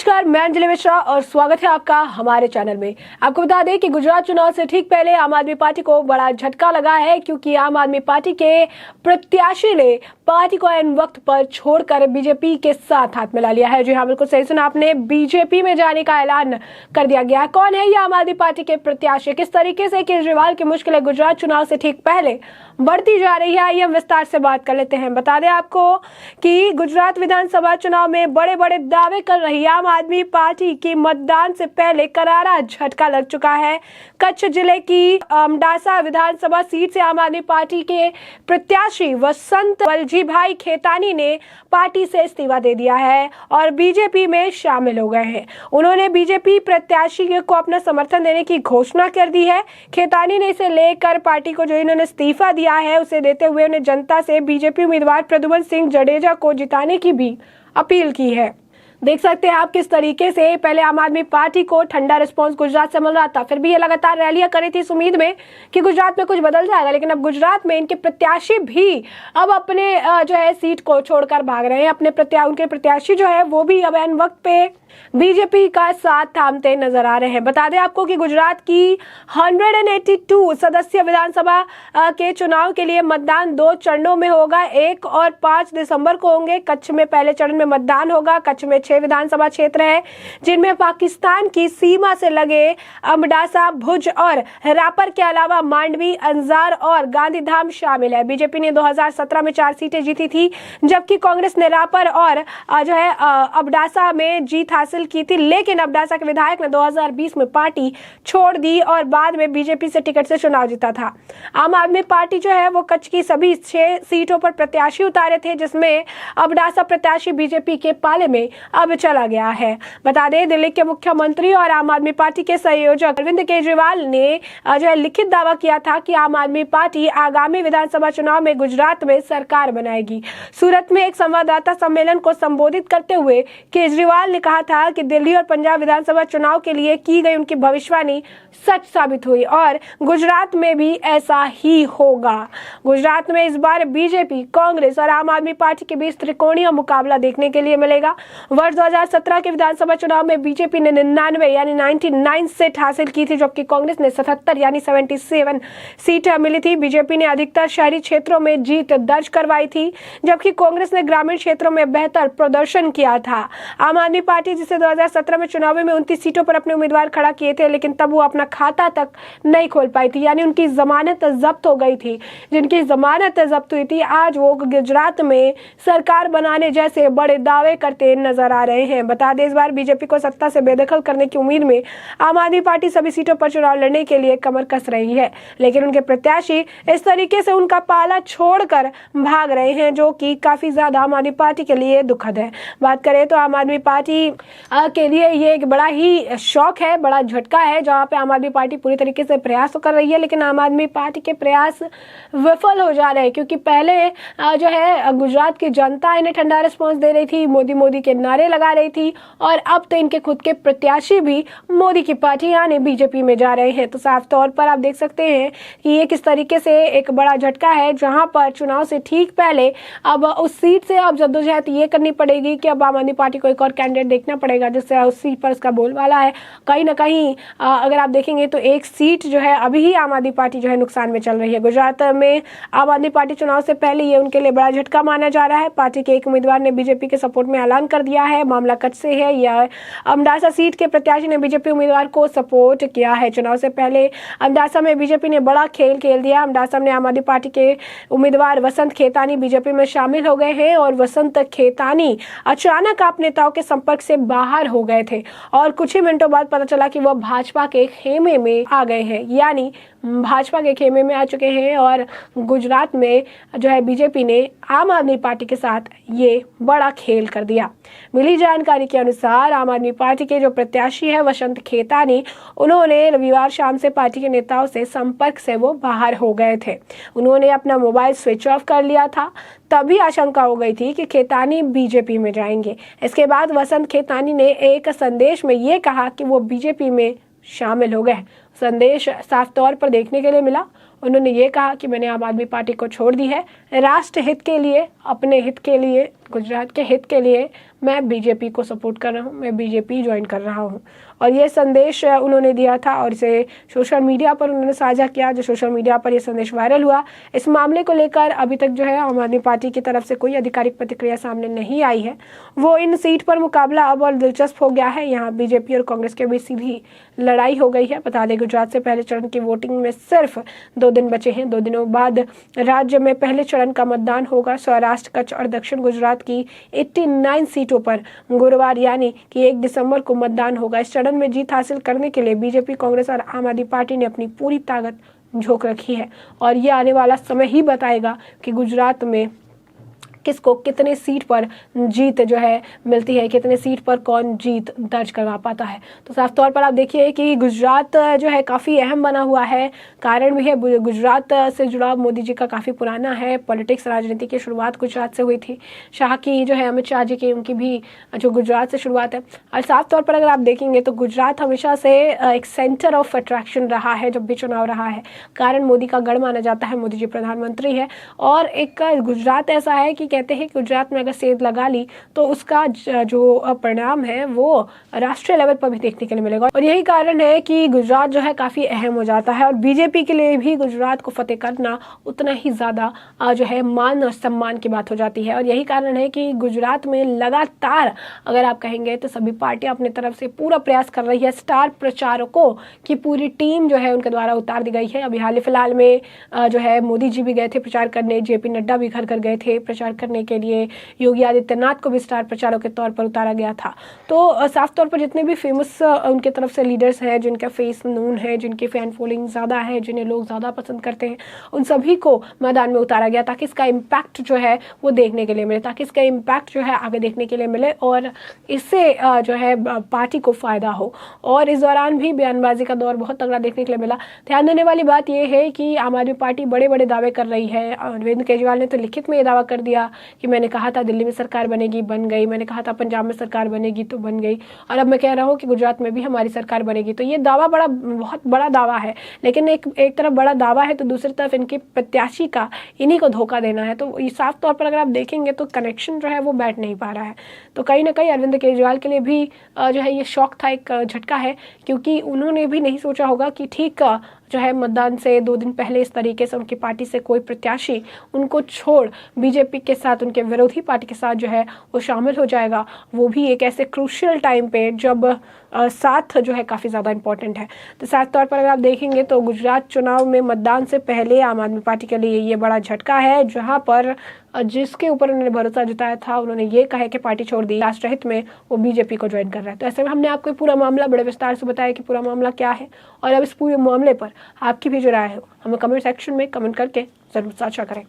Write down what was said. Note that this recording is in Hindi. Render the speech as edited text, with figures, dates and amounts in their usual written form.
नमस्कार, मैं अंजलि मिश्रा और स्वागत है आपका हमारे चैनल में। आपको बता दें कि गुजरात चुनाव से ठीक पहले आम आदमी पार्टी को बड़ा झटका लगा है, क्योंकि आम आदमी पार्टी के प्रत्याशी ने पार्टी को ऐन वक्त पर छोड़कर बीजेपी के साथ हाथ मिला लिया है। जी हाँ, बिल्कुल सही सुना आपने, बीजेपी में जाने का ऐलान कर दिया गया। कौन है ये आम आदमी पार्टी के प्रत्याशी, किस तरीके से केजरीवाल की मुश्किलें गुजरात चुनाव से ठीक पहले बढ़ती जा रही है, आइए हम विस्तार से बात कर लेते हैं। बता दें आपको कि गुजरात विधानसभा चुनाव में बड़े बड़े दावे कर रही आम आदमी पार्टी की मतदान से पहले करारा झटका लग चुका है। कच्छ जिले की अमडासा विधानसभा सीट से आम आदमी पार्टी के प्रत्याशी वसंत वलजीभाई खेतानी ने पार्टी से इस्तीफा दे दिया है और बीजेपी में शामिल हो गए हैं। उन्होंने बीजेपी प्रत्याशी को अपना समर्थन देने की घोषणा कर दी है। खेतानी ने इसे लेकर पार्टी को जो इन्होंने इस्तीफा दिया है उसे देते हुए उन्हें जनता से बीजेपी उम्मीदवार प्रद्युम्न सिंह जडेजा को जिताने की भी अपील की है। देख सकते हैं आप किस तरीके से पहले आम आदमी पार्टी को ठंडा रिस्पांस गुजरात से मिल रहा था, फिर भी ये लगातार रैलियां कर रही थी इस उम्मीद में कि गुजरात में कुछ बदल जाएगा, लेकिन अब गुजरात में इनके प्रत्याशी भी अब अपने जो है सीट को छोड़कर भाग रहे हैं। उनके प्रत्याशी जो है वो भी अब ऐन वक्त पे बीजेपी का साथ थामते नजर आ रहे हैं। बता दें आपको कि गुजरात की 182 सदस्य विधानसभा के चुनाव के लिए मतदान 2 चरणों में होगा, 1 और 5 दिसंबर को होंगे। कच्छ में पहले चरण में मतदान होगा। कच्छ में 6 विधानसभा क्षेत्र है, जिनमें पाकिस्तान की सीमा से लगे अमडासा, भुज और रापर के अलावा मांडवी, अंजार और गांधीधाम शामिल है। बीजेपी ने 2017 में 4 सीटें जीती थी, जबकि कांग्रेस ने रापर और जो है अमडासा में जीत हासिल की थी, लेकिन अमडासा के विधायक ने 2020 में पार्टी छोड़ दी और बाद में बीजेपी से टिकट से चुनाव जीता था। आम आदमी पार्टी जो है वो कच्छ की सभी 6 सीटों पर प्रत्याशी उतारे थे, जिसमें अमडासा प्रत्याशी बीजेपी के पाले में अब चला गया है। बता दें, दिल्ली के मुख्यमंत्री और आम आदमी पार्टी के संयोजक अरविंद केजरीवाल ने जो है लिखित दावा किया था कि आम आदमी पार्टी आगामी विधानसभा चुनाव में गुजरात में सरकार बनाएगी। सूरत में एक संवाददाता सम्मेलन को संबोधित करते हुए केजरीवाल ने कहा था कि दिल्ली और पंजाब विधानसभा चुनाव के लिए की गई उनकी भविष्यवाणी सच साबित हुई और गुजरात में भी ऐसा ही होगा। गुजरात में इस बार बीजेपी, कांग्रेस और आम आदमी पार्टी के बीच त्रिकोणीय मुकाबला देखने के लिए मिलेगा। वर्ष 2017 के विधानसभा चुनाव में बीजेपी ने 99 यानी 99 सीट हासिल की थी, जबकि कांग्रेस ने 77 यानी 77 सीट मिली थी। बीजेपी ने अधिकतर शहरी क्षेत्रों में जीत दर्ज करवाई थी, जबकि कांग्रेस ने ग्रामीण क्षेत्रों में बेहतर प्रदर्शन किया था। आम आदमी पार्टी जिसे 2017 में चुनाव में 29 सीटों पर अपने उम्मीदवार खड़ा किए थे, लेकिन तब वो अपना खाता तक नहीं खोल पाई थी, यानी उनकी जमानत जब्त हो गई थी। जिनकी जमानत जब्त हुई थी, आज वो गुजरात में सरकार बनाने जैसे बड़े दावे करते नजर आ रहे हैं। बता दें, इस बार बीजेपी को सत्ता से बेदखल करने की उम्मीद में आम आदमी पार्टी सभी सीटों पर चुनाव लड़ने के लिए कमर कस रही है, लेकिन उनके प्रत्याशी इस तरीके से उनका पाला छोड़कर भाग रहे हैं, जो कि काफी ज्यादा आम आदमी पार्टी के लिए दुखद है। बात करें तो आम आदमी पार्टी के लिए ये एक बड़ा ही शौक है, बड़ा झटका है, जहां पे आम आदमी पार्टी पूरी तरीके से प्रयास तो कर रही है, लेकिन आम आदमी पार्टी के प्रयास विफल हो जा रहे हैं, क्योंकि पहले जो है गुजरात की जनता इन्हें ठंडा रिस्पांस दे रही थी, मोदी मोदी के नारे लगा रही थी, और अब तो इनके खुद के प्रत्याशी भी मोदी की पार्टी यानी बीजेपी में जा रहे हैं। तो साफ तौर पर आप देख सकते हैं कि ये किस तरीके से एक बड़ा झटका है, जहां पर चुनाव से ठीक पहले अब उस सीट से अब जद्दोजहद ये करनी पड़ेगी कि अब आम आदमी पार्टी को एक और कैंडिडेट देखना पड़ेगा जिससे उस सीट पर उसका बोलबाला है। कहीं ना कहीं अगर आप देखेंगे तो एक सीट जो है अभी ही आम आदमी पार्टी जो है नुकसान में चल रही है। गुजरात में आम आदमी पार्टी चुनाव से पहले ये उनके लिए बड़ा झटका माना जा रहा है। पार्टी के एक उम्मीदवार ने बीजेपी के सपोर्ट में ऐलान कर दिया है। मामला कच्छ से है या अमडासा सीट के प्रत्याशी ने बीजेपी उम्मीदवार को सपोर्ट किया है। चुनाव से पहले अमडासा में बीजेपी ने बड़ा खेल खेल दिया। अमडासा में आम आदमी पार्टी के उम्मीदवार वसंत खेतानी बीजेपी में शामिल हो गए हैं और वसंत खेतानी अचानक आप नेताओं के संपर्क से बाहर हो गए थे और कुछ ही मिनटों बाद पता चला कि वह भाजपा के खेमे में आ गए हैं, यानी भाजपा के खेमे में आ चुके हैं। और गुजरात में जो है बीजेपी ने आम आदमी पार्टी के साथ ये बड़ा खेल कर दिया। मिली जानकारी के अनुसार आम आदमी पार्टी के जो प्रत्याशी है वसंत खेतानी, उन्होंने रविवार शाम से पार्टी के नेताओं से संपर्क से वो बाहर हो गए थे। उन्होंने अपना मोबाइल स्विच ऑफ कर लिया था, तभी आशंका हो गई थी कि खेतानी बीजेपी में जाएंगे। इसके बाद वसंत खेतानी ने एक संदेश में ये कहा कि वो बीजेपी में शामिल हो गए। संदेश साफ तौर पर देखने के लिए मिला। उन्होंने ये कहा कि मैंने आम आदमी पार्टी को छोड़ दी है, राष्ट्र हित के लिए, अपने हित के लिए, गुजरात के हित के लिए मैं बीजेपी को सपोर्ट कर रहा हूँ, मैं बीजेपी ज्वाइन कर रहा हूँ। और ये संदेश उन्होंने दिया था और इसे सोशल मीडिया पर उन्होंने साझा किया। जो सोशल मीडिया पर ये संदेश वायरल हुआ, इस मामले को लेकर अभी तक जो है आम आदमी पार्टी की तरफ से कोई आधिकारिक प्रतिक्रिया सामने नहीं आई है। वो इन सीट पर मुकाबला अब और दिलचस्प हो गया है। यहाँ बीजेपी और कांग्रेस के बीच सीधी लड़ाई हो गई है। बता दें, गुजरात से पहले चरण की वोटिंग में सिर्फ 2 दिन बचे हैं। 2 दिनों बाद राज्य में पहले चरण का मतदान होगा। सौराष्ट्र, कच्छ और दक्षिण गुजरात की 89 सीटों पर गुरुवार यानी कि 1 दिसंबर को मतदान होगा। इस चरण में जीत हासिल करने के लिए बीजेपी, कांग्रेस और आम आदमी पार्टी ने अपनी पूरी ताकत झोंक रखी है और ये आने वाला समय ही बताएगा कि गुजरात में किसको कितने सीट पर जीत जो है मिलती है, कितने सीट पर कौन जीत दर्ज करवा पाता है। तो साफ तौर पर आप देखिए कि गुजरात जो है काफ़ी अहम बना हुआ है। कारण भी है, गुजरात से जुड़ाव मोदी जी का काफ़ी पुराना है। पॉलिटिक्स, राजनीति की शुरुआत गुजरात से हुई थी। शाह की जो है, अमित शाह जी की, उनकी भी जो गुजरात से शुरुआत है। और साफ तौर पर अगर आप देखेंगे तो गुजरात हमेशा से एक सेंटर ऑफ अट्रैक्शन रहा है जब भी चुनाव रहा है। कारण मोदी का गढ़ माना जाता है, मोदी जी प्रधानमंत्री है। और एक गुजरात ऐसा है कि कहते हैं कि गुजरात में अगर सेंध लगा ली तो उसका जो परिणाम है वो राष्ट्रीय लेवल पर भी देखने के लिए मिलेगा। और यही कारण है कि गुजरात जो है काफ़ी अहम हो जाता है और बीजेपी के लिए भी गुजरात को फतेह करना उतना ही ज़्यादा जो है मान और सम्मान की बात हो जाती है। और यही कारण है कि गुजरात में लगातार अगर आप कहेंगे तो सभी पार्टियां अपनी तरफ से पूरा प्रयास कर रही है। स्टार प्रचारकों की पूरी टीम जो है उनके द्वारा उतार दी गई है। अभी हाल फिलहाल में जो है मोदी जी भी गए थे प्रचार करने, जेपी नड्डा भी घर घर गए थे प्रचार करने के लिए, योगी आदित्यनाथ को भी स्टार प्रचारक के तौर पर उतारा गया था। तो साफ तौर पर जितने भी फेमस उनके तरफ से लीडर्स हैं, जिनका फेस नून है, जिनकी फैन फॉलोइंग ज़्यादा है, जिन्हें लोग ज़्यादा पसंद करते हैं, उन सभी को मैदान में उतारा गया ताकि इसका इम्पैक्ट जो है वो देखने के लिए मिले, ताकि इसका इम्पैक्ट जो है आगे देखने के लिए मिले और इससे जो है पार्टी को फ़ायदा हो। और इस दौरान भी बयानबाजी का दौर बहुत तगड़ा देखने के लिए मिला। ध्यान देने वाली बात यह है कि आम आदमी पार्टी बड़े बड़े दावे कर रही है। अरविंद केजरीवाल ने तो लिखित में ये दावा कर दिया कि मैंने कहा था दिल्ली में सरकार बनेगी, बन गई। मैंने कहा था पंजाब में सरकार बनेगी तो बन गई। और अब मैं कह रहा हूँ कि गुजरात में भी हमारी सरकार बनेगी। तो ये दावा बहुत बड़ा दावा है, लेकिन एक तरफ बड़ा दावा है तो दूसरी तरफ इनके प्रत्याशी का इन्हीं को धोखा देना है। तो ये साफ तौर पर अगर आप देखेंगे तो कनेक्शन जो है वो बैठ नहीं पा रहा है। तो कहीं ना कहीं अरविंद केजरीवाल के लिए भी जो है ये शौक था, एक झटका है, क्योंकि उन्होंने भी नहीं सोचा होगा कि ठीक जो है मतदान से 2 दिन पहले इस तरीके से उनकी पार्टी से कोई प्रत्याशी उनको छोड़ बीजेपी के साथ, उनके विरोधी पार्टी के साथ जो है वो शामिल हो जाएगा, वो भी एक ऐसे क्रूशियल टाइम पे जब साथ जो है काफ़ी ज़्यादा इंपॉर्टेंट है। तो साफ तौर पर अगर आप देखेंगे तो गुजरात चुनाव में मतदान से पहले आम आदमी पार्टी के लिए ये बड़ा झटका है, जहाँ पर जिसके ऊपर उन्होंने भरोसा जताया था, उन्होंने ये कहा कि पार्टी छोड़ दी, राष्ट्रहित में वो बीजेपी को ज्वाइन कर रहा है। तो ऐसे में हमने आपको पूरा मामला बड़े विस्तार से बताया कि पूरा मामला क्या है। और अब इस पूरे मामले पर आपकी भी जो राय है हमें कमेंट सेक्शन में कमेंट करके ज़रूर साझा करें।